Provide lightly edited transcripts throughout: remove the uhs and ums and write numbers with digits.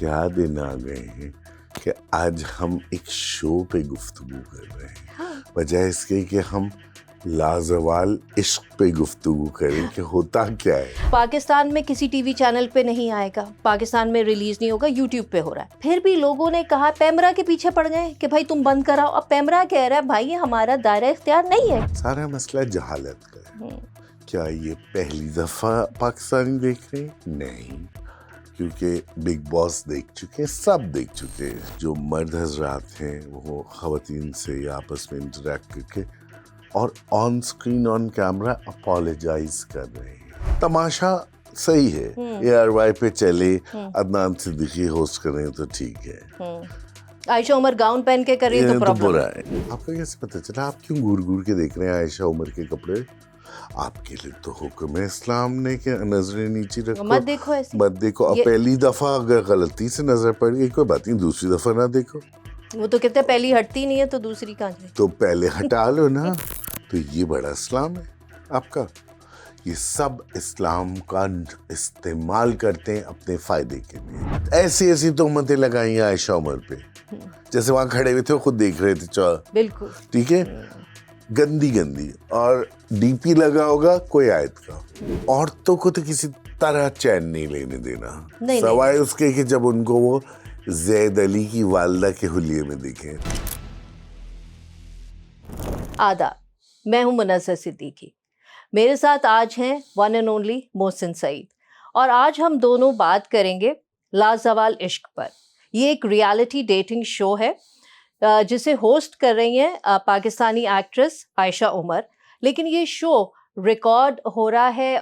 کیا دن آ گئے ہیں کہ آج ہم ایک شو پہ گفتگو کر رہے ہیں، بجائے اس کے کہ ہم لازوال عشق پہ گفتگو کریں کہ ہوتا کیا ہے۔ پاکستان میں کسی ٹی وی چینل پہ نہیں آئے گا، پاکستان میں ریلیز نہیں ہوگا، یوٹیوب پہ ہو رہا ہے۔ پھر بھی لوگوں نے کہا پیمرا کے پیچھے پڑ گئے کہ بھائی تم بند کراؤ۔ اب پیمرا کہہ رہا ہے بھائی یہ ہمارا دائرہ اختیار نہیں ہے۔ سارا مسئلہ جہالت کا ہے۔ کیا یہ پہلی دفعہ پاکستانی دیکھ رہے ہیں؟ نہیں، کیونکہ بگ باس دیکھ چکے، سب دیکھ چکے۔ جو مرد حضرات ہیں وہ خواتین سے یا آپس میں انٹریکٹ کر کے اور on screen on camera apologise کر رہے ہیں۔ تماشا صحیح ہے، اے آر وائی پہ چلے، عدنان صدیقی ہوسٹ کریں تو ٹھیک ہے، عائشہ عمر گاؤن پہن کے کر رہی ہے تو پرابلم برا ہے۔ آپ کو کیسے پتہ چلا؟ آپ کیوں گور گور کے دیکھ رہے ہیں عائشہ عمر کے کپڑے؟ آپ کے لیے تو حکم ہے اسلام نے کہ نظریں نیچے رکھو، مت دیکھو ایسے، مت دیکھو۔ اب پہلی دفعہ اگر غلطی سے نظر پڑ گئی کوئی بات نہیں، دوسری دفعہ نہ دیکھو۔ وہ تو کہتے ہیں پہلی ہٹتی نہیں ہے تو دوسری کہاں جائے؟ تو پہلے ہٹا لو نا۔ تو یہ بڑا اسلام ہے آپ کا۔ یہ سب اسلام کا استعمال کرتے ہیں اپنے فائدے کے لیے۔ ایسی ایسی تہمتیں لگائی ہیں عائشہ عمر پہ، جیسے وہاں کھڑے ہوئے تھے خود دیکھ رہے تھے۔ بالکل ٹھیک ہے، گندی گندی، اور ڈی پی لگا ہوگا کوئی آیت کا۔ عورتوں کو تو کسی طرح چین نہیں لینے دینا، سوائے اس کے کہ جب ان کو وہ زید علی کی والدہ کے حلیے میں دیکھیں۔ آداب، میں ہوں منزہ صدیقی، میرے ساتھ آج ہیں ون اینڈ اونلی محسن سعید، اور آج ہم دونوں بات کریں گے لازوال عشق پر۔ یہ ایک ریالٹی ڈیٹنگ شو ہے جسے ہوسٹ کر رہی ہیں پاکستانی ایکٹریس عائشہ عمر، لیکن یہ شو ریکارڈ ہو رہا ہے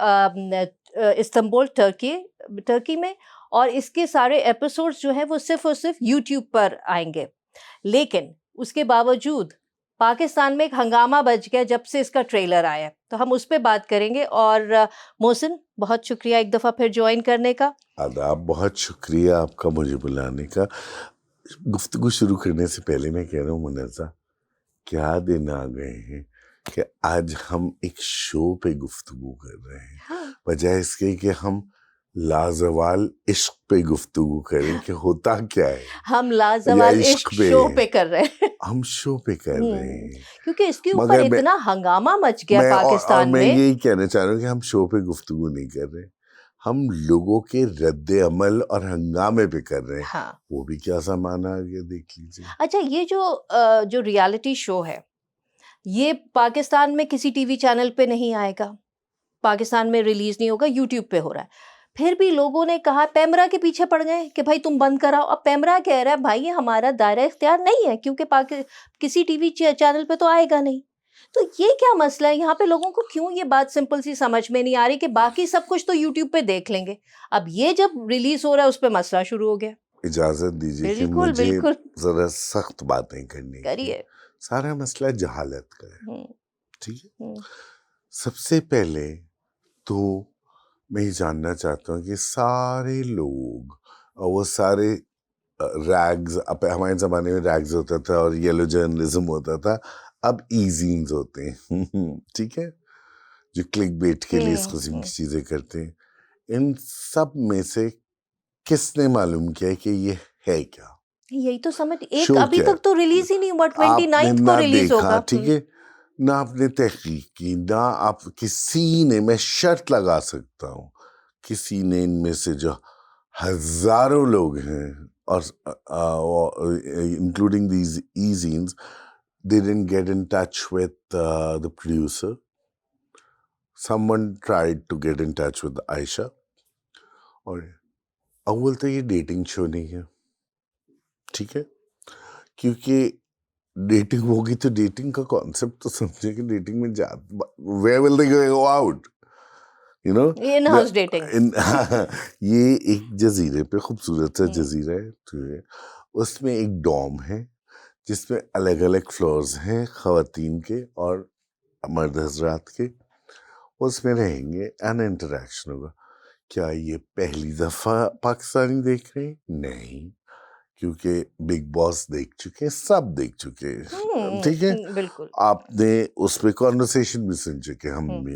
استنبول ترکی میں، اور اس کے سارے ایپیسوڈز جو ہیں وہ صرف اور صرف یوٹیوب پر آئیں گے۔ لیکن اس کے باوجود پاکستان میں ایک ہنگامہ بچ گیا جب سے اس کا ٹریلر آیا، تو ہم اس پہ بات کریں گے۔ اور محسن بہت شکریہ ایک دفعہ پھر جوائن کرنے کا۔ آداب، بہت شکریہ آپ کا مجھے بلانے کا۔ گفتگو شروع کرنے سے پہلے میں کہہ رہا ہوں منزہ، کیا دن آ گئے ہیں کہ آج ہم ایک شو پہ گفتگو کر رہے ہیں، بجائے اس کے کہ ہم لازوال عشق پہ گفتگو کریں کہ ہوتا کیا ہے۔ ہم لازوال عشق شو پہ کر رہے ہیں، ہم شو پہ کر رہے ہیں، کیونکہ اس کے اوپر اتنا ہنگامہ مچ گیا پاکستان میں۔ میں یہی کہنا چاہ رہا ہوں کہ ہم شو پہ گفتگو نہیں کر رہے، ہم لوگوں کے رد عمل اور ہنگامے پہ کر رہے ہیں۔ وہ بھی کیا زمانہ آ گیا دیکھ لیجیے۔ اچھا، یہ جو ریالٹی شو ہے یہ پاکستان میں کسی ٹی وی چینل پہ نہیں آئے گا، پاکستان میں ریلیز نہیں ہوگا، یوٹیوب پہ ہو رہا ہے۔ پھر بھی لوگوں نے کہا پیمرا کے پیچھے پڑ گئے کہ بھائی تم بند کراؤ۔ اب پیمرا کہہ رہا ہے بھائی یہ ہمارا دائرہ اختیار نہیں ہے، کیونکہ کسی ٹی وی چینل پہ تو آئے گا نہیں۔ تو یہ کیا مسئلہ ہے یہاں پہ؟ لوگوں کو کیوں یہ بات سمپل سی سمجھ میں نہیں آ رہی کہ باقی سب کچھ تو یوٹیوب پہ دیکھ لیں گے، اب یہ جب ریلیز ہو رہا ہے اس پہ مسئلہ شروع ہو گیا۔ اجازت دیجیے کہ مجھے ذرا سخت باتیں کرنی کریے۔ سارا مسئلہ جہالت کا ہے، ٹھیک ہے۔ سب سے پہلے تو میں یہ جاننا چاہتا ہوں کہ سارے لوگ، وہ سارے ریگز، ہمارے زمانے میں ریگز ہوتا تھا اور یلو جرنلزم ہوتا تھا، اب ایزینز ہوتے ہیں، ٹھیک ہے، جو کلک بیٹ کے لیے اس قسم کی چیزیں کرتے ہیں۔ ان سب میں سے کس نے معلوم کیا کہ یہ ہے کیا؟ یہی تو سمجھ، ایک ابھی تک تو ریلیز ہی نہیں ہوا، 29 کو ریلیز ہوگا۔ ٹھیک ہے، نہ آپ نے تحقیق کی، نہ آپ کسی نے، میں شرط لگا سکتا ہوں کسی نے ان میں سے جو ہزاروں لوگ ہیں اور including these e-zines, they didn't get in touch with the producer. Someone tried to get in touch with Aisha. اور اول تو یہ ڈیٹنگ شو نہیں ہے، ٹھیک ہے، کیونکہ ڈیٹنگ ہوگی تو ڈیٹنگ کا کانسیپٹ تو سمجھے کہ ڈیٹنگ میں where will they go out, you know, in house dating. یہ ایک جزیرے پہ، خوبصورت سا جزیرہ ہے، اس میں ایک ڈوم ہے جس میں الگ الگ فلورز ہیں خواتین کے اور مرد حضرات کے، اس میں رہیں گے، این انٹریکشن ہوگا۔ کیا یہ پہلی دفعہ پاکستانی دیکھ رہے ہیں؟ نہیں، کیونکہ بگ باس دیکھ چکے، سب دیکھ چکے، ٹھیک ہے، بالکل۔ آپ نے اس پہ کانورسیشن بھی سن چکے، ہم بھی۔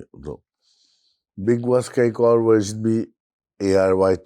بگ باس کا ایک اور ورژن بھی ARY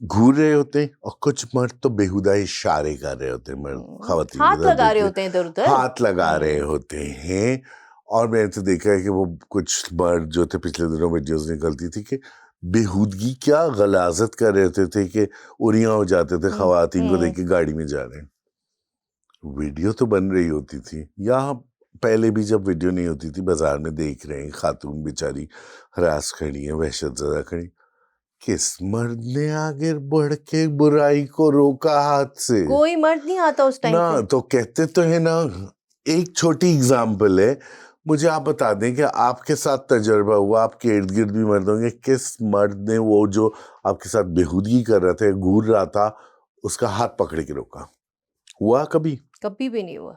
گھور رہے ہوتے ہیں اور کچھ مرد تو بےہودہ اشارے کر رہے ہوتے ہیں، مرد خواتین ہاتھ لگا رہے ہوتے ہیں ادھر ادھر، ہاتھ لگا رہے ہوتے ہیں. اور میں نے تو دیکھا ہے کہ وہ کچھ مرد جو تھے پچھلے دنوں ویڈیوز نکلتی تھی کہ بےہودگی کیا غلاظت کر رہے ہوتے تھے کہ اریاں ہو جاتے تھے خواتین کو دیکھ کے گاڑی میں جا رہے ہیں. ویڈیو تو بن رہی ہوتی تھی، یا پہلے بھی جب ویڈیو نہیں ہوتی تھی بازار میں دیکھ رہے ہیں خاتون بیچاری ہراس کھڑی ہیں، وحشت زدہ کھڑی. کس مرد نے آگے بڑھ کے برائی کو روکا ہاتھ سے؟ کوئی مرد نہیں آتا اس ٹائم نہ. تو کہتے تو ہے نا. ایک چھوٹی اگزامپل ہے، مجھے آپ بتا دیں کہ آپ کے ساتھ تجربہ ہوا، آپ کے ارد گرد بھی مرد ہوں گے، کس مرد نے وہ جو آپ کے ساتھ بےہودگی کر رہا تھا، گھور رہا تھا، اس کا ہاتھ پکڑ کے روکا؟ ہوا کبھی؟ کبھی بھی نہیں ہوا.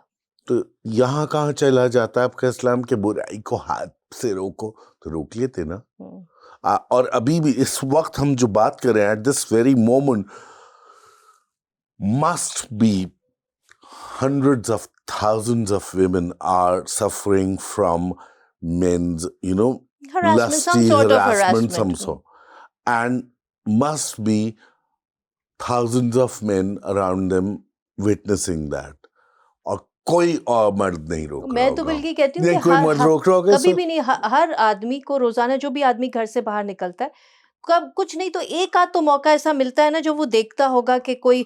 تو یہاں کہاں چلا جاتا ہے آپ کا اسلام کہ برائی کو ہاتھ سے روکو؟ تو روک لیتے نا. اور ابھی بھی اس وقت ہم جو بات کر رہے ہیں، at this very moment must be hundreds of thousands of women are suffering from men's, Harassment, some lusty sort of harassment, some harassment. sort. And must be thousands of men around them witnessing that. اور کوئی اور مرد نہیں روک رہا میں تو ہوگا. بلکہ کہتی ہوں نہیں کہ کوئی مرد روک رہا ہوگا کبھی بھی نہیں. ہر آدمی کو روزانہ جو بھی آدمی گھر سے باہر نکلتا ہے، کب کچھ نہیں تو ایک آدھ تو موقع ایسا ملتا ہے نا جو وہ دیکھتا ہوگا کہ کوئی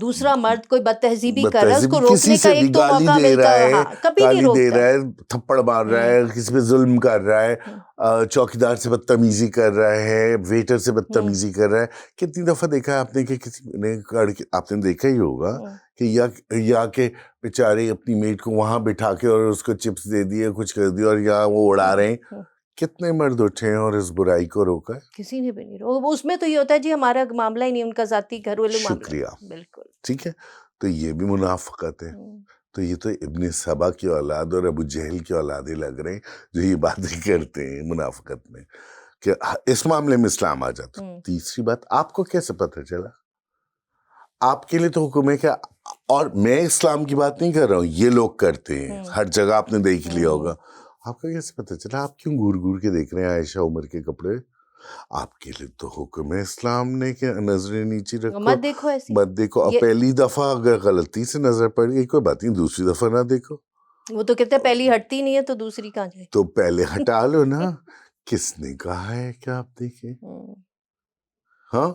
دوسرا مرد کوئی بد تہذیبی کر رہا ہے، اس کو روکنے کا ایک تو موقع ملتا ہے. ہاں کبھی نہیں گالی دے روکتا رہا ہے، تھپڑ مار رہا ہے، کسی پہ ظلم کر رہا ہے، چوکیدار سے بدتمیزی کر رہا ہے، ویٹر سے بدتمیزی کر رہا ہے. کتنی دفعہ دیکھا ہے آپ نے کہ کسی نے آپ نے دیکھا ہی ہوگا کہ یا کہ بیچارے اپنی میٹ کو وہاں بٹھا کے اور اس کو چپس دے دیے، کچھ کر دیا، اور یا وہ اڑا رہے ہیں. کتنے مرد اٹھے ہیں اور اس برائی کو روکا ہے؟ کسی نے بھی نہیں روکا. اس میں تو یہ ہوتا ہے جی ہمارا معاملہ ہی نہیں، ان کا ذاتی گھریلو معاملہ. شکریہ. بالکل ٹھیک ہے. تو یہ بھی منافقت ہے. تو یہ تو ابن سبا کی اولاد اور ابو جہل کی اولادیں لگ رہے ہیں جو یہ باتیں کرتے ہیں منافقت میں، کہ اس معاملے میں اسلام آ جاتا. تیسری بات، آپ کو کیسے پتہ چلا؟ آپ کے لیے تو حکم ہے کہ، اور میں اسلام کی بات نہیں کر رہا ہوں، یہ لوگ کرتے ہیں ہر جگہ، آپ نے دیکھ لیا ہوگا. آپ کو کیسے پتہ چلا؟ آپ کیوں گور گور کے دیکھ رہے ہیں عائشہ عمر کے کپڑے؟ آپ کے لیے تو حکم ہے اسلام نے کہ نظریں نیچی رکھو، مت دیکھو ایسی، مت دیکھو. اور پہلی دفعہ اگر غلطی سے نظر پڑ گئی کوئی بات نہیں، دوسری دفعہ نہ دیکھو. وہ تو کہتے ہیں پہلی ہٹتی نہیں ہے تو دوسری کہاں جائے. تو پہلے ہٹا لو نا. کس نے کہا ہے کہ آپ دیکھیں؟ ہاں.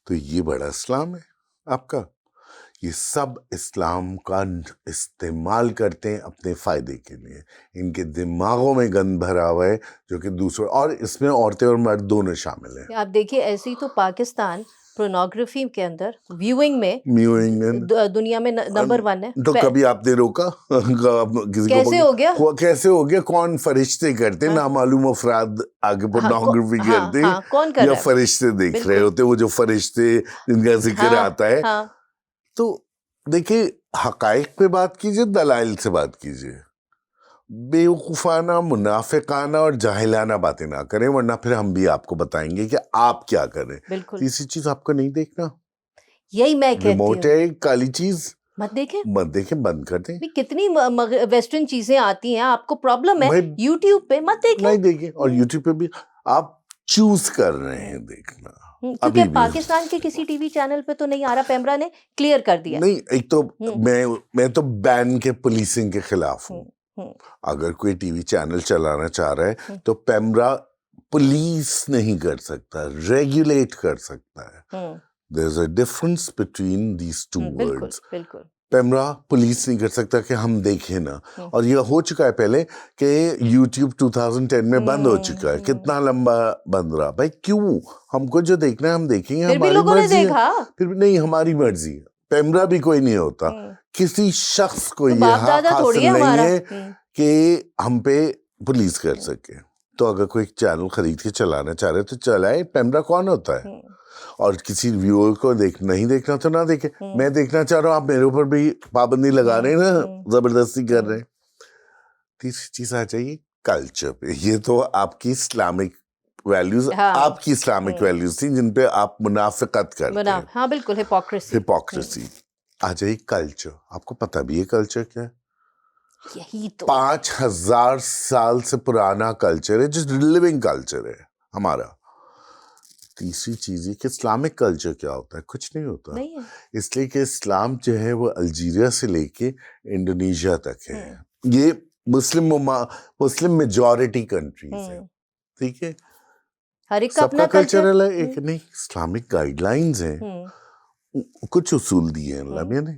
تو یہ بڑا اسلام ہے آپ کا. یہ سب اسلام کا استعمال کرتے ہیں اپنے فائدے کے لیے. ان کے دماغوں میں گند بھرا ہوا ہے جو کہ دوسروں، اور اس میں عورتیں اور مرد دونوں شامل ہیں. آپ دیکھیے ایسے ہی تو پاکستان پورنوگرافی کے اندر ویوئنگ میں دنیا میں نمبر 1 ہے. تو کبھی آپ نے روکا کسی کو؟ کیسے ہو گیا؟ کیسے ہو گیا؟ کون فرشتے کرتے، نامعلوم افراد آگے پورنوگرافی کرتے، کون کر یا رہا ہے؟ فرشتے دیکھ رہے ہوتے، وہ جو فرشتے جن کا ذکر آتا ہے. تو دیکھیں، حقائق پہ بات کیجئے، دلائل سے بات کیجئے. بیوقوفانہ، منافقانہ اور جاہلانہ باتیں نہ کریں، ورنہ پھر ہم بھی آپ کو بتائیں گے کہ آپ کیا کریں. تیسری چیز آپ کو نہیں دیکھنا، یہی میں کہتی ہوں، ریموٹ ہے کالی چیز، مت دیکھیں، مت دیکھیں، بند کر دیں. کتنی ویسٹرن چیزیں آتی ہیں، آپ کو پرابلم ہے یوٹیوب پہ مت دیکھیں. نہیں دیکھیں. اور یوٹیوب پہ بھی آپ چوز کر رہے ہیں دیکھنا. کیونکہ پاکستان کے کسی ٹی وی چینل پہ تو نہیں آ رہا. پیمرا نے کلیئر کر دیا. نہیں، ایک تو میں تو بین کے پولیسنگ کے خلاف ہوں. اگر کوئی ٹی وی چینل چلانا چاہ رہا ہے تو پیمرا پولیس نہیں کر سکتا، ریگولیٹ کر سکتا ہے. there is a difference between these two words. بالکل. پیمرا پولیس نہیں کر سکتا کہ ہم دیکھیں نا. اور یہ ہو چکا ہے پہلے کہ یوٹیوب 2010 میں بند ہو چکا ہے. کتنا لمبا بند رہا بھائی؟ کیوں؟ ہم کو جو دیکھنا ہے ہم دیکھیں گے، ہماری مرضی ہے. پھر بھی نہیں، ہماری مرضی ہے. پیمرا بھی کوئی نہیں ہوتا. کسی شخص کو یہ حق حاصل نہیں ہے کہ ہم پہ پولیس کر سکے. تو اگر کوئی چینل خرید کے چلانا چاہ رہے تو چلائے. پیمرا کون ہوتا ہے؟ اور کسی ویور کو نہیں دیکھنا تو نہ دیکھے. میں دیکھنا چاہ رہا ہوں، آپ میرے اوپر بھی پابندی لگا رہے ہیں نا، زبردستی کر رہے ہیں. تیسری چیز آ جائیے کلچر پہ. یہ تو آپ کی اسلامک ویلیوز، آپ کی اسلامک ویلیوز تھیں جن پہ آپ منافقت کرتے ہیں. ہاں بالکل، ہپوکریسی. آ جائیے کلچر. آپ کو پتہ بھی ہے کلچر کیا ہے؟ یہی تو 5000 سال سے پرانا کلچر ہے، جو لیونگ کلچر ہے ہمارا. تیسری چیز یہ کہ اسلامک کلچر کیا ہوتا ہے، کچھ نہیں ہوتا، نہیں ہے. اس لیے کہ اسلام جو ہے وہ الجیریا سے لے کے انڈونیشیا تک ہے. یہ مسلم میجورٹی کنٹریز ہیں، ٹھیک ہے، ہر ایک کا سب کا اپنا کلچر الگ. ایک نہیں، اسلامک گائیڈ لائنز ہیں، کچھ اصول دیے ہیں اللہ میاں نے،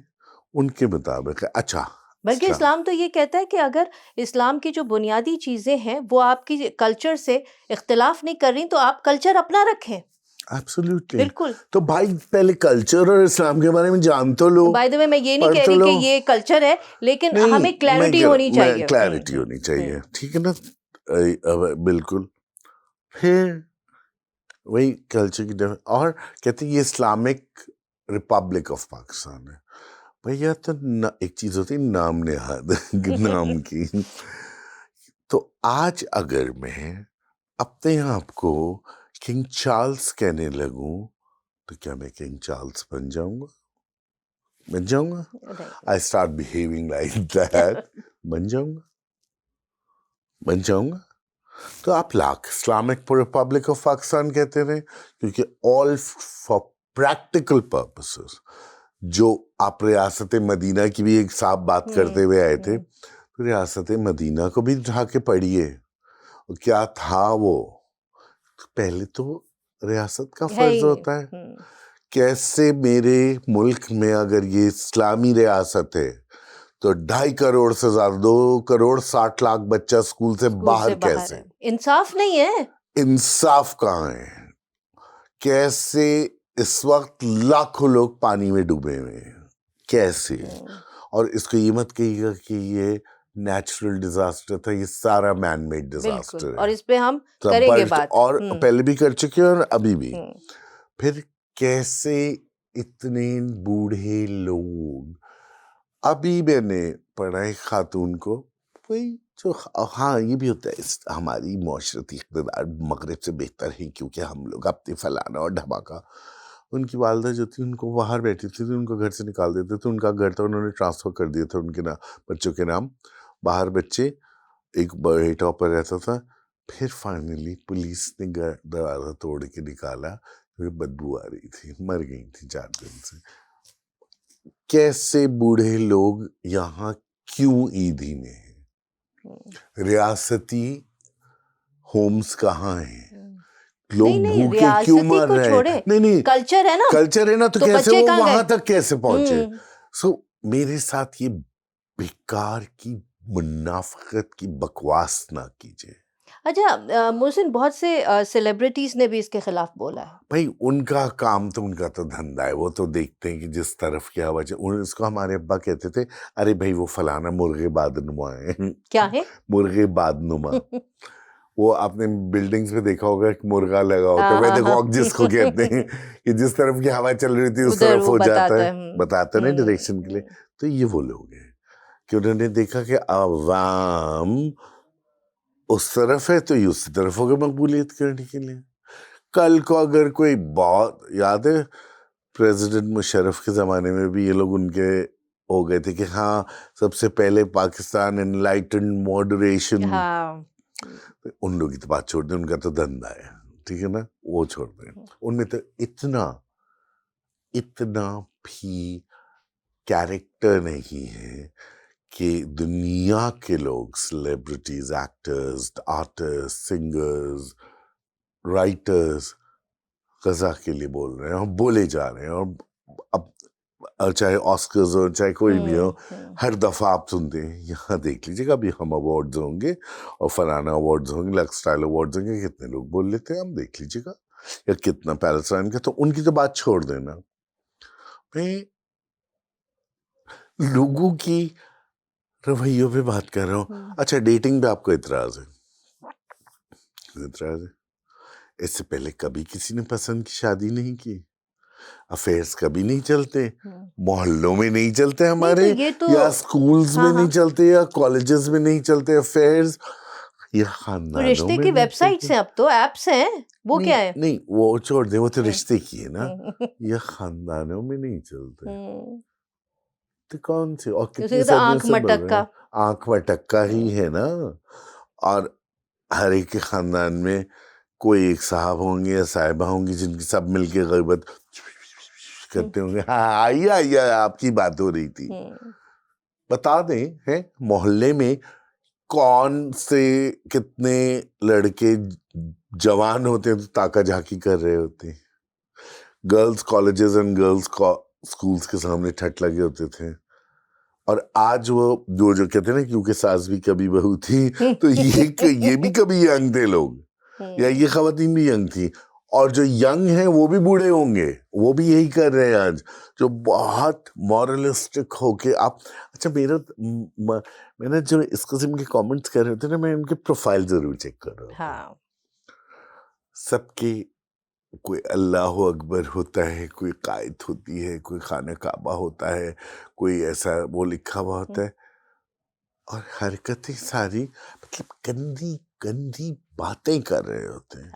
ان کے مطابق. اچھا، بلکہ اسلام تو یہ کہتا ہے کہ اگر اسلام کی جو بنیادی چیزیں ہیں وہ آپ کی کلچر سے اختلاف نہیں کر رہی تو آپ کلچر اپنا رکھیں. ایبسولوٹلی. بالکل. تو بھائی پہلے کلچر اور اسلام کے بارے میں جان تو لو. بائی دا وے میں یہ نہیں کہہ رہی کہ یہ کلچر ہے، لیکن ہمیں کلیئرٹی ہونی چاہیے. کلیئرٹی ہونی چاہیے، ٹھیک ہے نا. بالکل. پھر وہی کلچر کی اور کہتے ہیں یہ اسلامک ریپبلک آف پاکستان ہے. بھیا تو ایک چیز ہوتی ہے نام نہاد نام کی. تو آج اگر میں اپنے آپ کو کنگ چارلز کہنے لگوں تو کیا میں کنگ چارلز بن جاؤں گا؟ I start behaving like that. بن جاؤں گا. تو آپ lakh Islamic republic of Pakistan کہتے رہے، کیونکہ آل فار پریکٹیکل پرپسز. جو آپ ریاست مدینہ کی بھی ایک صاحب بات کرتے ہوئے آئے تھے، تو ریاست مدینہ کو بھی اٹھا کے پڑھیے کیا تھا وہ. پہلے تو ریاست کا فرض ہوتا ہے. کیسے میرے ملک میں اگر یہ اسلامی ریاست ہے تو 2.5 کروڑ سے زیادہ 2 کروڑ 60 لاکھ بچہ اسکول سے باہر کیسے؟ انصاف نہیں ہے. انصاف کہاں ہے؟ کیسے اس وقت لاکھوں لوگ پانی میں ڈوبے ہوئے ہیں، کیسے؟ اور اس کو یہ مت کہیے گا کہ یہ نیچرل ڈیزاسٹر تھا، یہ سارا مین میڈ ڈیزاسٹر ہے. اور اس پہ ہم کریں گے بات، اور پہلے بھی کر چکے اور ابھی بھی. پھر کیسے اتنے بوڑھے لوگ، ابھی میں نے پڑھا ہے خاتون کو، وہی جو ہاں یہ بھی ہوتا ہے ہماری معاشرتی اقتدار مغرب سے بہتر ہے کیونکہ ہم لوگ اپنے فلانا اور ڈھماکا. ان کی والدہ جو تھی ان کو باہر بیٹھی تھی، ان کو گھر سے نکال دیتے تھے. ان کا گھر تھا، انہوں نے ٹرانسفر کر دیا تھا ان کے بچوں کے نام. باہر بچے، ایک بڑے ٹاپ پر رہتا تھا. پھر فائنلی پولیس نے دروازہ توڑ کے نکالا، بدبو آ رہی تھی، مر گئی تھی 4 دن سے. کیسے بوڑھے لوگ یہاں کیوں عیدی میں ہیں؟ ریاستی ہومز کہاں ہیں؟ لوگ بھوکے کیوں مر رہے ہیں؟ نہیں کلچر ہے نا، کلچر ہے نا، تو کیسے وہ وہاں تک کیسے پہنچے؟ سو میرے ساتھ یہ بیکار کی منافقت کی بکواس نہ کیجیے. اچھا محسن، بہت سے سیلیبریٹیز نے بھی اس کے خلاف بولا ہے. بھائی ان کا کام تو، ان کا تو دھندا ہے، وہ تو دیکھتے ہیں کہ جس طرف کیا وجہ. اس کو ہمارے ابا کہتے تھے، ارے بھائی وہ فلانا مرغے باد نما ہے. کیا ہے مرغے باد نما؟ وہ آپ نے بلڈنگز میں دیکھا ہوگا ایک مرغا لگا ہوتا ہے، ویدر واک جس کو کہتے ہیں، کہ جس طرف کی ہوا چل رہی تھی اس طرف ہو جاتا ہے، بتاتا نا ڈائریکشن کے لیے. تو یہ وہ لوگ ہیں کہ انہوں نے دیکھا کہ عوام اس طرف ہے تو یہ اسی طرف ہوگا مقبولیت کرنے کے لیے. کل کو اگر کوئی بہت، یاد ہے پریزیڈنٹ مشرف کے زمانے میں بھی یہ لوگ ان کے ہو گئے تھے کہ ہاں سب سے پہلے پاکستان انلائٹنڈ ماڈریشن. ان لوگ کی تو بات چھوڑ دیں، ان کا تو دھندا ہے، ٹھیک ہے نا، وہ چھوڑ دیں. ان میں تو اتنا بھی کیریکٹر نہیں ہے کہ دنیا کے لوگ، celebrities, actors, artist, singers, writers Gaza کے لیے بول رہے ہیں اور بولے جا رہے ہیں. اور اب چاہے آسکرز ہو چاہے کوئی بھی ہو، ہر دفعہ آپ سنتے ہیں یہاں دیکھ لیجیے گا ابھی ہم ایوارڈز ہوں گے اور فلانا ایوارڈز ہوں گے، لکس اسٹائل ایوارڈز ہوں گے، کتنے لوگ بول لیتے ہیں، ہم دیکھ لیجیے گا، یا کتنا پیلسٹائن کا. تو ان کی تو بات چھوڑ دینا. میں لوگوں کی رویوں پہ بات کر رہا ہوں. اچھا ڈیٹنگ پہ آپ کو اعتراض ہے؟ اس سے پہلے کبھی کسی نے پسند کی شادی نہیں کی، افیئرس کبھی نہیں چلتے، محلوں میں نہیں چلتے ہمارے، یا اسکولز میں نہیں چلتے، یا کالجز میں نہیں چلتے افیئرس، یہ خاندانوں رشتے کی ویب سائٹس ہیں، اب تو ایپس ہیں، وہ کیا ہے؟ نہیں وہ چھوڑ دیں، وہ تو رشتے کی ہے نا. یہ خاندانوں میں نہیں چلتے تو کون سے، اور کتنی آنکھ مٹکا، آنکھ مٹکا ہی ہے نا. اور ہر ایک کے خاندان میں کوئی ایک صاحب ہوں گے یا صاحبہ ہوں گی جن کی سب مل کے غیبت کرتے ہوں گے. ہاں آئیے آئیے آپ کی بات ہو رہی تھی. بتا دیں ہے محلے میں کون سے کتنے لڑکے جوان ہوتے ہیں تو تاکہ جھاکی کر رہے ہوتے ہیں. Girls colleges and girls schools کے سامنے ٹھٹ لگے ہوتے تھے. اور آج وہ جو کہتے ہیں نا کیونکہ ساس بھی کبھی بہو تھی تو یہ بھی کبھی ینگ تھے لوگ, یا یہ خواتین بھی ینگ تھی, اور جو ینگ ہیں وہ بھی بوڑھے ہوں گے, وہ بھی یہی کر رہے ہیں آج, جو بہت مورلسٹک ہو کے آپ. اچھا میں نے جو اس قسم کے کامنٹس کر رہے تھے نا, میں ان کے پروفائل ضرور چیک کر رہا ہوں. سب کے کوئی اللہ اکبر ہوتا ہے, کوئی قائد ہوتی ہے, کوئی خانہ کعبہ ہوتا ہے, کوئی ایسا وہ لکھا ہوا ہوتا ہے, اور حرکتیں ساری مطلب گندی گندی باتیں کر رہے ہوتے ہیں.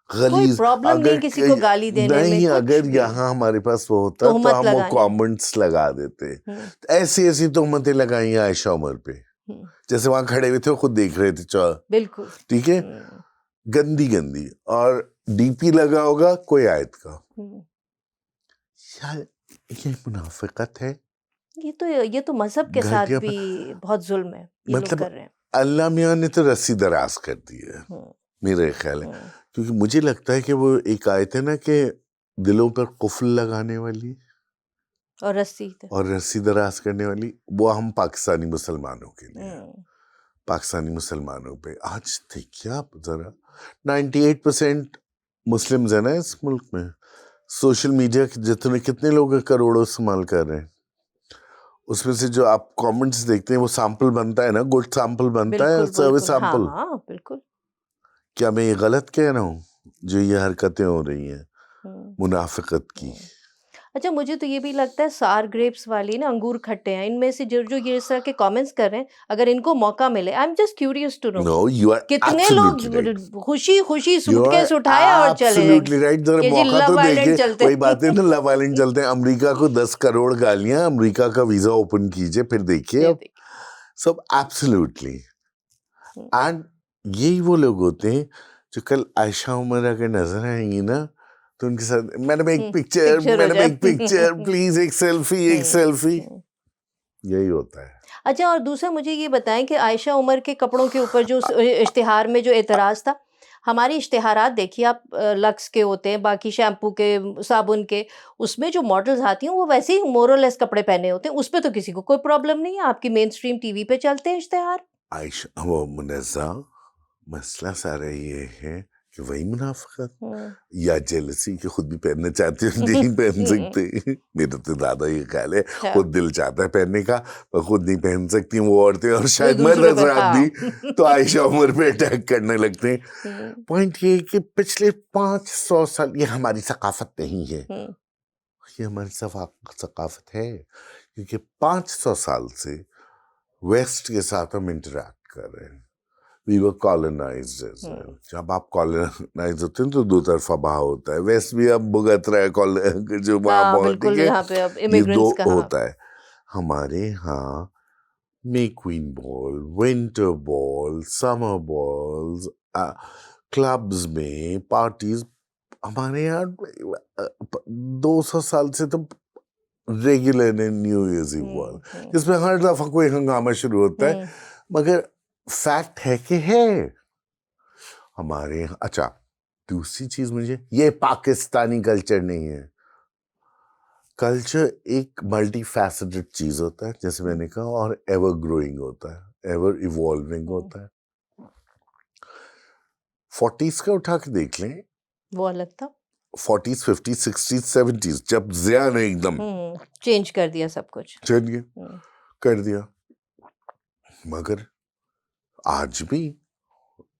غلیظ. اگر کسی کو گالی دینے نہیں, اگر یہاں ہمارے پاس وہ ہوتا تو ہم وہ کامنٹس لگا دیتے. ایسی ایسی تہمتیں لگائی ہیں عائشہ عمر پہ, جیسے وہاں کھڑے ہوئے تھے خود دیکھ رہے تھے. بالکل ٹھیک ہے, گندی گندی. اور ڈی پی لگا ہوگا کوئی آیت کا. یہ منافقت ہے. یہ تو مذہب کے ساتھ بھی بہت ظلم ہے یہ لوگ کر رہے ہیں. اللہ میاں نے تو رسی دراز کر دی ہے میرے خیال ہے, کیونکہ مجھے لگتا ہے کہ وہ ایک آیت ہے نا کہ دلوں پر قفل لگانے والی اور رسی دراز کرنے والی, وہ ہم پاکستانی مسلمانوں کے لیے, پاکستانی مسلمانوں پہ. آج دیکھیے آپ ذرا 98% مسلمز ہیں نا اس ملک میں. سوشل میڈیا جتنے کتنے لوگ کروڑوں استعمال کر رہے ہیں, اس میں سے جو آپ کامنٹس دیکھتے ہیں وہ سیمپل بنتا ہے نا, گڈ سیمپل بنتا ہے, سروس سیمپل. بالکل. کیا میں یہ غلط کہہ رہا ہوں جو یہ حرکتیں ہو رہی ہیں منافقت کی؟ اچھا مجھے تو یہ بھی لگتا ہے سار گریپس والی نا, انگور کھٹے ہیں, ان میں سے جو یہ اس طرح کے کامنٹس کر رہے ہیں, اگر ان کو موقع ملے, I am just curious to know کتنے لوگ خوشی خوشی سوٹ کیس اٹھایا اور چلے گئے. موقع تو دیکھیں, وہی بات ہے نا, لو آئلینڈ چلتے ہیں. امریکہ کو 10 کروڑ گالیاں, امریکہ کا ویزا اوپن کیجئے پھر دیکھیے اب سب. ایبسلیوٹلی. اینڈ یہی وہ لوگ ہوتے ہیں جو کل عائشہ عمر اگر نظر آئیں گی نا تو ان کے ساتھ میڈم ایک پکچر, میڈم ایک پکچر پلیز, ایک سیلفی, ایک سیلفی, یہی ہوتا ہے. اچھا اور دوسرا مجھے یہ بتائیں کہ عائشہ عمر کے کپڑوں کے اوپر جو اشتہار میں جو اعتراض تھا, ہماری اشتہارات دیکھیے آپ, لکس کے ہوتے ہیں, باقی شیمپو کے, صابن کے, اس میں جو ماڈلز آتی ہیں وہ ویسے ہی مورلیس کپڑے پہنے ہوتے ہیں, اس پہ تو کسی کو کوئی پرابلم نہیں ہے. آپ کی مین اسٹریم ٹی وی پہ چلتے ہیں اشتہار. عائشہ وہ منزہ مسئلہ سارا یہ ہے کہ وہی منافقت یا جیلسی کہ خود بھی پہننا چاہتے ہیں نہیں پہن سکتے. میرا تو زیادہ یہ خیال ہے, خود دل چاہتا ہے پہننے کا پر خود نہیں پہن سکتی وہ عورتیں, اور شاید مرد حضرات بھی تو عائشہ عمر پہ اٹیک کرنے لگتے ہیں. پوائنٹ یہ کہ پچھلے 500 سال یہ ہماری ثقافت نہیں ہے, یہ ہماری ثقافت ہے کیونکہ 500 سال سے ویسٹ کے ساتھ ہم انٹریکٹ کر رہے ہیں. We were colonized. جب آپ کالونائز ہوتے ہیں تو دو طرفہ بہا ہوتا ہے, ویسٹ بھی اب بھگت رہا ہے جو وہاں یہ دو ہوتا ہے. ہمارے ہاں مے کوئن بال, ونٹر بال, سمر بالز, کلبز میں پارٹیز ہمارے یہاں 200 سال سے تو ریگولر ہے. نیو ایئرز ایو جس میں ہر دفعہ کوئی ہنگامہ شروع ہوتا ہے, مگر فیکٹ ہے کہ ہے ہمارے یہاں. اچھا دوسری چیز, مجھے یہ پاکستانی کلچر نہیں ہے. کلچر ایک ملٹی فیسٹڈ چیز ہوتا ہے جیسے میں نے کہا, اور ایور گروئنگ ہوتا ہے, ایور ایوالونگ ہوتا ہے. 40s کا اٹھا کے دیکھ لیں, وہ الگ تھا. 40s 50s 60s 70s جب ضیاء نے ایک دم چینج کر دیا, سب کچھ چینج کر دیا. مگر آج بھی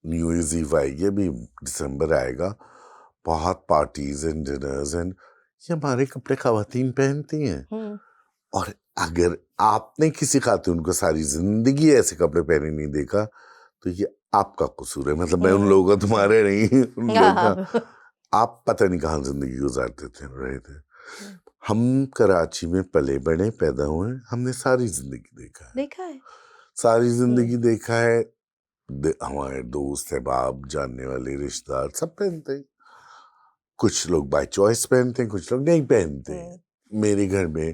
نیو ایئرز ایو آئے گی, ابھی دسمبر آئے گا, بہت پارٹیز اینڈ ڈنرز اینڈ یہ ہمارے کپڑے خواتین پہنتی ہیں. اور اگر آپ نے کسی خاتون کو ساری زندگی ایسے کپڑے پہنے نہیں دیکھا تو یہ آپ کا قصور ہے. مطلب میں ان لوگوں کا, تمہارے نہیں, ان لوگوں کا. آپ پتہ نہیں کہاں زندگی گزارتے تھے, رہے تھے. ہم کراچی میں پلے بڑے پیدا ہوئے, ہم نے ساری زندگی دیکھا ہے, ساری زندگی دیکھا ہے ہمارے دوست احباب جاننے والے رشتہ دار سب پہنتے ہیں. کچھ لوگ بائی چوائس پہنتے ہیں, کچھ لوگ نہیں پہنتے. میرے گھر میں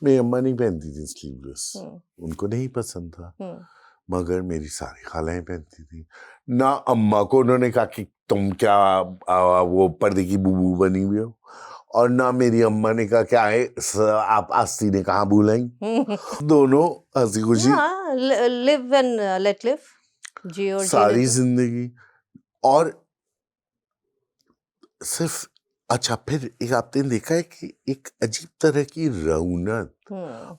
میری اماں نہیں پہنتی تھی سلیو لیس, ان کو نہیں پسند تھا, مگر میری ساری خالائیں پہنتی تھی. نہ اماں کو انہوں نے کہا کہ تم کیا وہ پردے کی بو بنی ہوئی ہو, اور نہ میری اماں نے کہا کیا ہے آپ آستی نے کہاں بولائیں. دونوں ہنسی خوشی live and let live, جی اور ساری زندگی. اور صرف اچھا پھر ایک آپ نے دیکھا ہے کہ ایک عجیب طرح کی رونق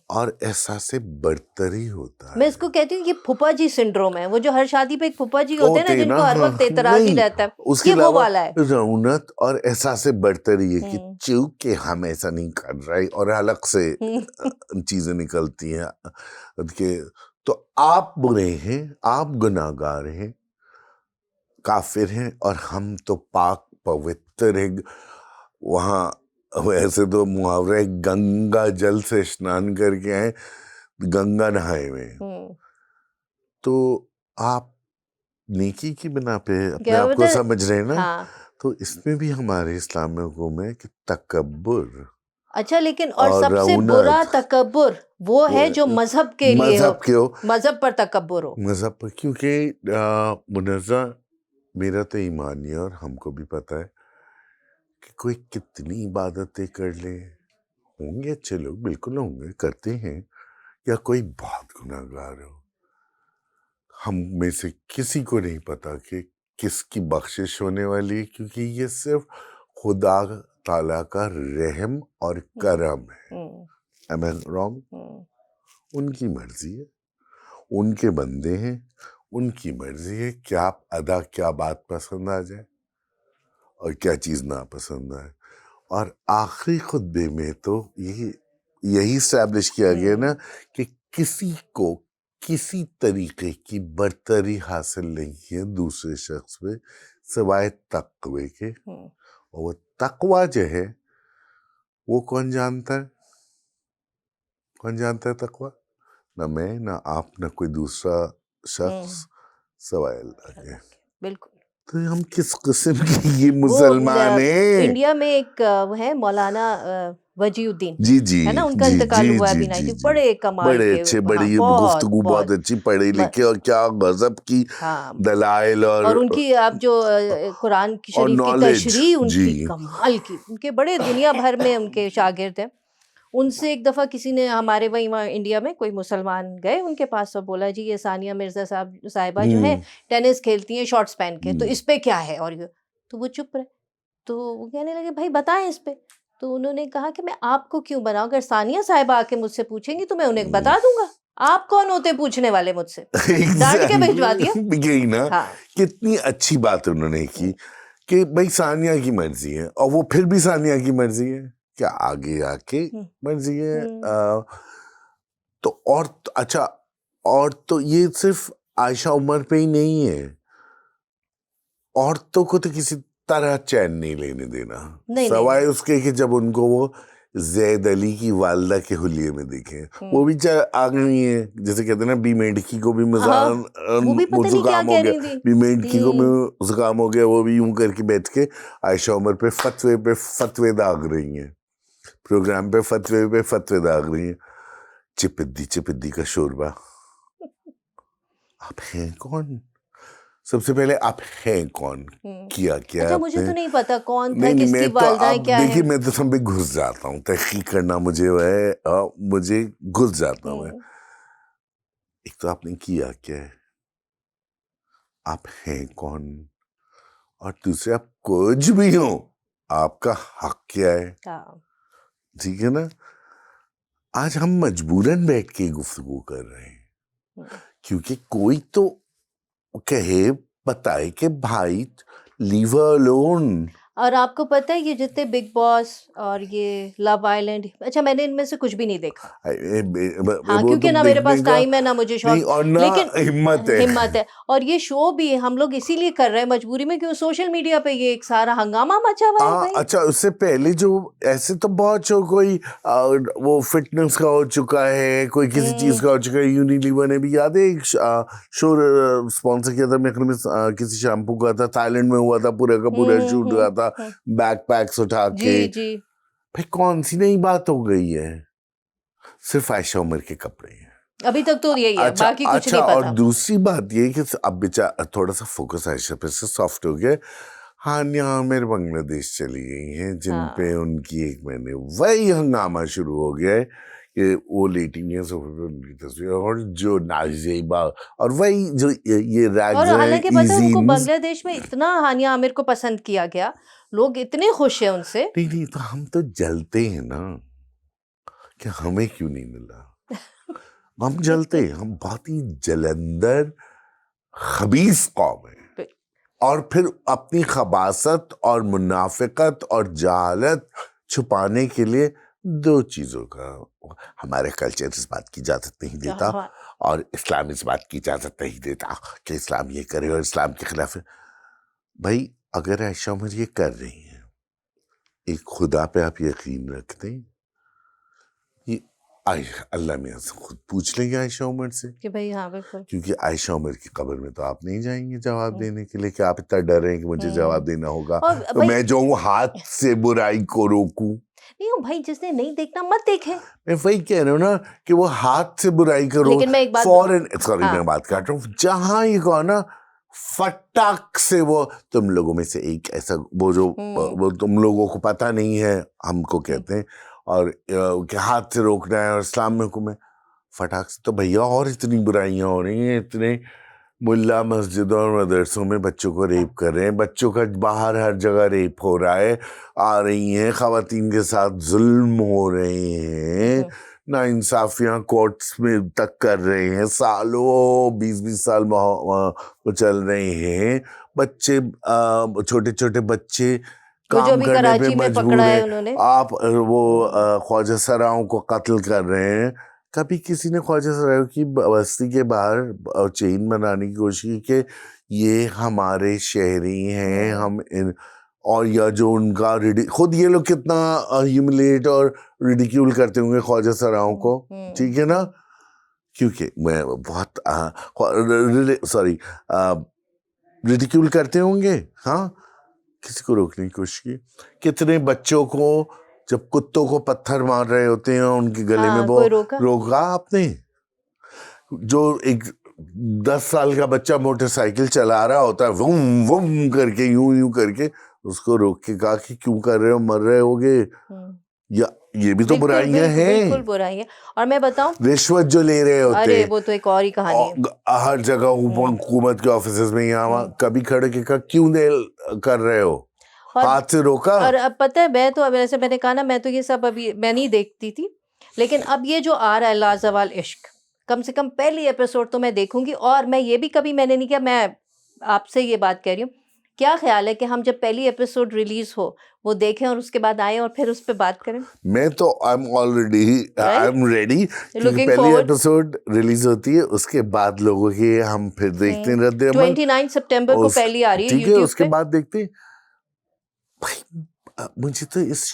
اور احساس برتری ہوتا ہے. میں اس کو کہتی ہوں یہ پھپھا جی سنڈروم ہے, وہ جو ہر شادی پہ ایک پھپھا جی ہوتے ہیں نا جن کو ہر وقت اعتراض ہی رہتا ہے, اس کے یہ وہ علاوہ والا ہے. رونق اور احساس برتری ہے کہ چونکہ ہم ایسا نہیں کر رہے اور الگ سے چیزیں نکلتی ہیں کہ تو آپ برے ہیں, آپ گناہگار ہیں, کافر ہیں, اور ہم تو پاک پوتر ہے. وہاں ویسے تو محاورہ گنگا جل سے اسنان کر کے آئے, گنگا نہائے ہوئے. تو آپ نیکی کی بنا پہ اپنے آپ کو سمجھ رہے ہیں نا, تو اس میں بھی ہمارے اسلام میں حکم ہے کہ تکبر. اچھا لیکن اور سب سے برا تکبر وہ ہے جو مذہب کے لیے ہو, مذہب پر تکبر ہو. مذہب پر, کیونکہ منزہ میرا تو ایمان ہے اور ہم کو بھی پتہ ہے کہ کوئی کتنی عبادتیں کر لے, ہوں گے اچھے لوگ بالکل ہوں گے, کرتے ہیں, یا کوئی بہت گناہگار ہو, ہم میں سے کسی کو نہیں پتا کہ کس کی بخشش ہونے والی ہے, کیونکہ یہ صرف خدا تعالیٰ کا رحم اور کرم ہے. Am I wrong? ان کی مرضی ہے, ان کے بندے ہیں, ان کی مرضی ہے کیا ادا, کیا بات پسند آ جائے اور کیا چیز ناپسند آئے. اور آخری خطبے میں تو یہی اسٹیبلش کیا گیا نا کہ کسی کو کسی طریقے کی برتری حاصل نہیں ہے دوسرے شخص پہ سوائے تقوی کے. اور وہ تقوی جو ہے وہ کون جانتا ہے, کون جانتا ہے تقوی؟ نہ میں, نہ آپ, نہ کوئی دوسرا شخص سوائے اللہ کے. بالکل. تو ہم کس قسم کی یہ مسلمان ہیں؟ انڈیا میں ایک ہے مولانا وجی الدین, جی جی ہے نا, ان کا انتقال ہوا ابھی 90, بڑے کمال کے, بڑے اچھے, بڑی گفتگو بہت اچھی, پڑھے لکھے, اور کیا غضب کی دلائل, اور ان کی آپ جو قرآن شریف کی تشریح ان کی کمال کی, ان کے بڑے دنیا بھر میں ان کے شاگرد ہیں. ان سے ایک دفعہ کسی نے ہمارے وہاں انڈیا میں کوئی مسلمان گئے ان کے پاس اور بولا جی یہ ثانیہ مرزا صاحبہ جو ہیں ٹینس کھیلتی ہیں شارٹس پہن کے, تو اس پہ کیا ہے؟ اور تو وہ چپ رہے, تو وہ کہنے لگے بھائی بتائیں اس پہ. تو انہوں نے کہا کہ میں آپ کو کیوں بناؤں, اگر ثانیہ صاحبہ آ کے مجھ سے پوچھیں گی تو میں انہیں بتا دوں گا, آپ کون ہوتے پوچھنے والے مجھ سے, ڈانٹ کے بھجوا دیا. یہی نا, کتنی اچھی بات انہوں نے کی کہ بھائی ثانیہ کی مرضی ہے, اور وہ پھر بھی ثانیہ کی مرضی ہے, کیا آگے آ کے مرضی ہے. تو اور اچھا, اور تو یہ صرف عائشہ عمر پہ ہی نہیں ہے, عورتوں کو تو کسی طرح چین نہیں لینے دینا, سوائے اس کے کہ جب ان کو وہ زید علی کی والدہ کے حلیے میں دیکھیں, وہ بھی آ گئی ہیں, جیسے کہتے ہیں نا بی میڈکی کو بھی زکام ہو گیا, بی میڈکی کو بھی زکام ہو گیا, وہ بھی یوں کر کے بیٹھ کے عائشہ عمر پہ فتوے داغ رہی ہیں, پروگرام پہ فتوے داغ رہی ہیں. چپدی کا شوربہ. آپ ہیں کون؟ سب سے پہلے آپ ہیں کون, کیا اچھا مجھے تو نہیں پتا کون تھا, کس کی والدہ کیا ہے. دیکھیے میں تو سب پہ گھس جاتا ہوں, تحقیق کرنا مجھے گھس جاتا ہوں. ایک تو آپ نے کیا کیا ہے, آپ ہیں کون, اور دوسرے آپ کچھ بھی ہوں آپ کا حق کیا ہے. ٹھیک ہے نا. آج ہم مجبوراً بیٹھ کے گفتگو کر رہے ہیں کیونکہ کوئی تو کہے بتائے کہ بھائی لیو الون. اور آپ کو پتہ ہے یہ جتنے بگ باس اور یہ لو آئلینڈ، اچھا میں نے ان میں سے کچھ بھی نہیں دیکھا، ہاں کیونکہ نہ میرے پاس ٹائم ہے نہ مجھے شوق، اور نہ لیکن ہمت ہے. اور یہ شو بھی ہم لوگ اسی لیے کر رہے ہیں مجبوری میں، کیوں سوشل میڈیا پہ یہ ایک سارا ہنگامہ مچا ہوا ہے بھائی. اچھا اس سے پہلے جو ایسے تو بہت شو، کوئی وہ فٹنس کا ہو چکا ہے، کوئی کسی چیز کا ہو چکا ہے. یونیلیور نے بھی یاد ہے ایک شو اسپانسر کیا تھا، میرے میں کسی شیمپو کا تھا، تھائیلینڈ میں ہوا تھا، پورا کا پورا شوٹ ہوا تھا بیک پیکس اٹھا کے. پھر کون سی نئی بات ہو گئی ہے؟ صرف عائشہ عمر کے کپڑے ہیں ابھی تک تو یہی ہے، باقی کچھ نہیں پتا. اور دوسری بات یہ کہ اب تھوڑا سا فوکس عائشہ پہ سے سافٹ ہو گیا. ہانیہ عامر بنگلہ دیش چلی گئی ہیں، جن پہ ان کی ایک مہینے وہی ہنگامہ شروع ہو گیا ہے کہ وہ لیٹنگ ہے ان کی تصویر، اور جو نازیبا اور وہی جو یہ ریگز اور ہیں. حالانکہ پتہ ہے ان کو بنگلہ دیش میں اتنا ہانیہ عامر کو پسند کیا گیا، لوگ اتنے خوش ہیں ان سے. نہیں تو ہم تو جلتے ہیں نا کہ ہمیں کیوں نہیں ملا. ہم جلتے ہیں، ہم بہت ہی جلندر خبیث قوم ہے. اور پھر اپنی خباثت اور منافقت اور جہالت چھپانے کے لیے دو چیزوں کا، ہمارے کلچر اس بات کی اجازت نہیں دیتا اور اسلام اس بات کی اجازت نہیں دیتا کہ اسلام یہ کرے اور اسلام کے خلاف ہے. بھائی اگر عائشہ عمر یہ کر رہی ہیں، ایک خدا پہ آپ یقین رکھتے ہیں، اللہ میں خود پوچھ لیں گے عائشہ عمر سے کہ بھائی ہاں بالکل، کیونکہ عائشہ عمر کی قبر میں تو آپ نہیں جائیں گے جواب دینے کے لیے کہ آپ اتنا ڈر رہے ہیں کہ مجھے جواب دینا ہوگا، تو میں جو ہوں ہاتھ سے برائی کو روکوں. نہیں بھائی جس نے نہیں دیکھنا مت دیکھے. میں وہی کہہ رہا ہوں نا کہ وہ ہاتھ سے برائی کرو. لیکن میں ایک بات فوراً سوری میں بات کر رہا ہوں، جہاں یہ کہو نا فٹاک سے وہ تم لوگوں میں سے ایک ایسا وہ تم لوگوں کو پتہ نہیں ہے، ہم کو کہتے ہیں، اور کہ ہاتھ سے روکنا ہے اور اسلام میں حکم ہے. فٹاک سے تو بھیا اور اتنی برائیاں ہو رہی ہیں، اتنے ملا مسجدوں اور مدرسوں میں بچوں کو ریپ کر رہے ہیں، بچوں کا باہر ہر جگہ ریپ ہو رہا ہے، آ رہی ہیں خواتین کے ساتھ ظلم ہو رہے ہیں، نا انصافیاں کورٹس میں تک کر رہے ہیں، سالوں 20 سال چل رہے ہیں. بچے چھوٹے چھوٹے بچے کام کرنے پہ مجبور ہیں. آپ وہ خواجہ سراؤں کو قتل کر رہے ہیں. کبھی کسی نے خواجہ سراؤں کی بستی کے باہر چین بنانے کی کوشش کی کہ یہ ہمارے شہری ہیں، ہم اور یا جو ان کا خود یہ لوگ کتنا ہیوملیٹ اور ریڈیکیول کرتے ہوں گے خواجہ سراؤں کو، ٹھیک ہے نا؟ کیونکہ میں بہت ریڈیکیول کرتے ہوں گے. ہاں کسی کو روکنے کی کوشش کی. کتنے بچوں کو جب کتوں کو پتھر مار رہے ہوتے ہیں ان کے گلے میں وہ روکا آپ نے؟ جو ایک 10 سال کا بچہ موٹر سائیکل چلا رہا ہوتا ہے وم وم کر کے یوں کر کے، اس کو روک کے کہا کہ کیوں کر رہے ہو، مر رہے ہوگے. یا یہ بھی تو برائیاں ہیں، بالکل برائیاں. اور میں بتاؤں رشوت جو لے رہے ہوتے، وہ تو ایک اور ہی کہانی ہے. ہر جگہ حکومت کے آفیسز میں یہاں کبھی کھڑے کے کہا کیوں کر رہے ہو، ہاتھ سے روکا. اور اب پتہ ہے میں تو اب ایسے میں نے کہا نا میں تو یہ سب ابھی میں نہیں دیکھتی تھی، لیکن اب یہ جو آ رہا ہے لازوال عشق، کم سے کم پہلی ایپیسوڈ تو میں دیکھوں گی. اور میں یہ بھی کبھی میں نے نہیں کیا، میں آپ سے یہ بات کہہ رہی ہوں، کیا خیال ہے کہ ہم جب پہلی ایپیسوڈ ریلیز ہو وہ دیکھیں اور اس کے بعد آئیں اور پھر اس پہ بات کریں؟ میں تو آئی ایم ریڈی، کیونکہ پہلی ایپیسوڈ ریلیز ہوتی ہے، اس کے بعد لوگوں کی ہم پھر دیکھتے ہیں رد عمل. 29 سپٹمبر کو پہلی آ رہی ہے ٹھیک ہے، اس کے یوٹیوب پہ. بعد دیکھتے ہیں. مجھے تو اس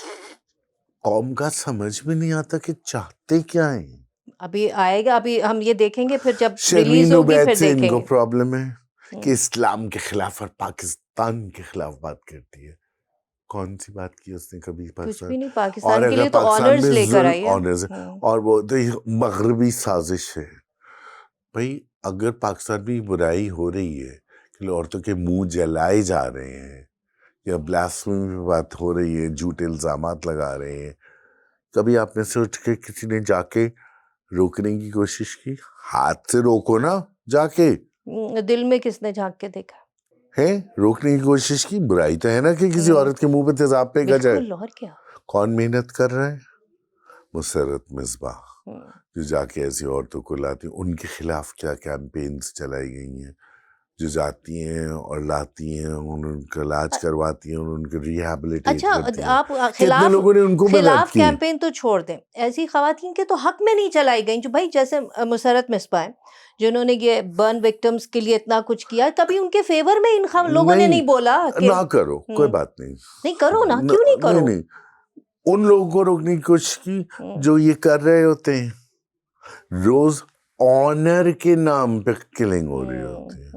قوم کا سمجھ میں نہیں آتا کہ چاہتے کیا ہیں. ابھی آئے گا، ابھی ہم یہ دیکھیں گے، پھر جب شرمین ریلیز ہوگی پھر عبید سے دیکھیں ان کو گے. پرابلم ہے کہ اسلام کے خلاف اور پاکستان کے خلاف بات کرتی ہے. کون سی بات کی اس نے کبھی کچھ بھی نہیں، اور پاکستان کے اگر لیے تو پاکستان آنرز میں لے کر آئی ہے. آنرز، اور وہ تو مغربی سازش ہے. بھائی اگر پاکستان میں برائی ہو رہی ہے کہ عورتوں کے منہ جلائے جا رہے ہیں یا بلاسفیمی پہ بات ہو رہی ہے، جھوٹے الزامات لگا رہے ہیں، کبھی آپ نے سے اٹھ کے کسی نے جا کے روکنے کی کوشش کی؟ ہاتھ سے روکو نا جا کے. دل میں کس نے جھانک کے دیکھا ہے؟ روکنے کی کوشش کی. برائی تو ہے نا کہ کسی عورت کے منہ پہ تیزاب پھینکا جائے. اور کیا. کون محنت کر رہا ہے؟ مسرت مصباح جو جا کے ایسی عورتوں کو لاتی، ان کے خلاف کیا کیمپینز چلائی گئی ہیں جو جاتی ہیں اور لاتی ہیں، ان کا علاج کرواتی ہیں اور ان کو ریہیبلیٹیٹ اچھا کرتی ہیں. آپ کتنے لوگوں نے ان کو مدد خلاف کی. کیمپین تو چھوڑ دیں، ایسی خواتین کے تو حق میں نہیں چلائی گئیں جو بھائی جیسے مسرت مصباح ہیں جنہوں نے یہ برن وکٹمز کے لیے اتنا کچھ کیا، کبھی ان کے فیور میں ان لوگوں نے نہیں بولا کہ نہ کرو، کوئی بات نہیں. نہیں کرو نا، کیوں نہیں کرو؟ نہیں، ان لوگوں کو روکنے کی کوشش کی جو یہ کر رہے ہوتے ہیں. روز آنر کے نام پہ کلنگ ہو رہی ہوتی ہے.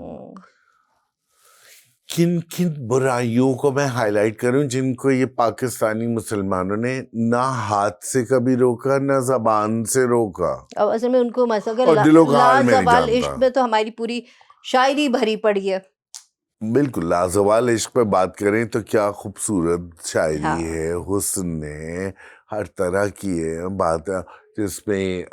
کن کن برائیوں کو میں ہائی لائٹ کروں جن کو یہ پاکستانی مسلمانوں نے نہ ہاتھ سے کبھی روکا نہ زبان سے روکا. اب اصل میں ان کو مسئلہ اور دل و کال میں نہیں لازوال جانتا. عشق میں تو ہماری پوری شاعری بھری پڑی ہے. بالکل، لازوال عشق پہ بات کریں تو کیا خوبصورت شاعری ہے، حسن ہے، ہر طرح کی ہے بات، جس میں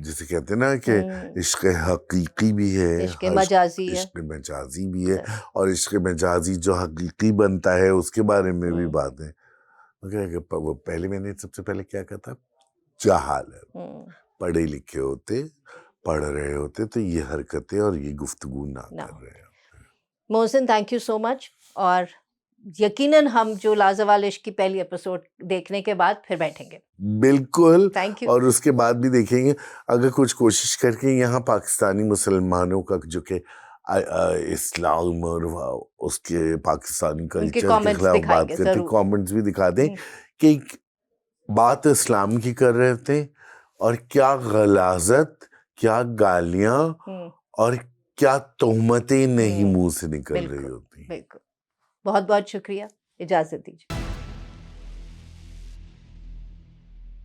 جسے کہتے ہیں نا کہ عشق حقیقی بھی ہے، عشق مجازی ہے، عشق مجازی بھی ہے، اور عشق مجازی جو حقیقی بنتا ہے اس کے بارے میں بھی بات ہے. وہ پہلے میں نے سب سے پہلے کیا کہا تھا، جہالت. پڑھے لکھے ہوتے، پڑھ رہے ہوتے تو یہ حرکتیں اور یہ گفتگو نہ کر رہے. محسن تھینک یو سو مچ، اور یقیناً ہم جو لازوال عشق کی پہلی ایپیسوڈ دیکھنے کے بعد پھر بیٹھیں گے. بالکل، تھینک یو. اور اس کے بعد بھی دیکھیں گے. اگر کچھ کوشش کر کے یہاں پاکستانی مسلمانوں کا جو کہ اسلام اور اس کے پاکستانی کلچر کے خلاف بات کرتے، کامنٹس بھی دکھا دیں کہ بات اسلام کی کر رہے تھے اور کیا غلاظت، کیا گالیاں اور کیا تہمتیں نہیں منہ سے نکل رہی ہوتی. بالکل. بہت بہت شکریہ، اجازت دیجیے.